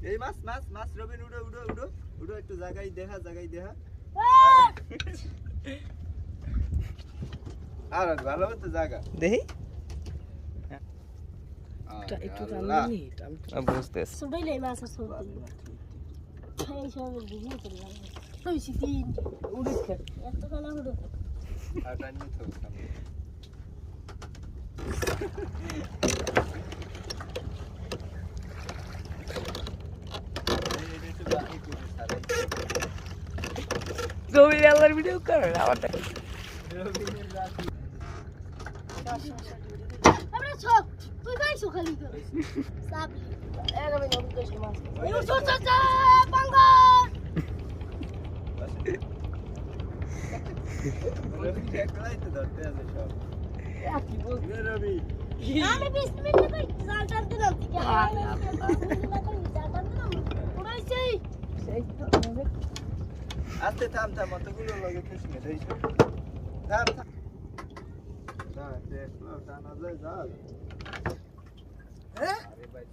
এই মাছ মাছ মাছ রবিন উড়ো উড়ো উড়ো উড়ো একটু জায়গায় দেখা আর ভালো মতো জায়গা দেখি একটু টাননি বুঝতেছ সবাইলে মাছ আছে এই সব বুঝিয়ে করলাম তুই সিকিন উড়ে খেল এত কালা উড়ো আর টানি তো জমি আল্লাহর ভিডিও কর আমার আমরা ছক তুই গাইছো খালি কর সাবলি এর আমি নতুন দেশ মাছ এই চা পাঙ্গা রবি একলাই তো ধরতে আছে সব কি বল রবি আমি 20 মিনিট কই জাল টানতে নাম ঠিক আছে উড়াইছি সেই তো আস্তে থাম থাম অতগুলো লগে কৃষ্ণ দেইছো থাম থাম না দেখো টানা যায় জাল আরে ভাই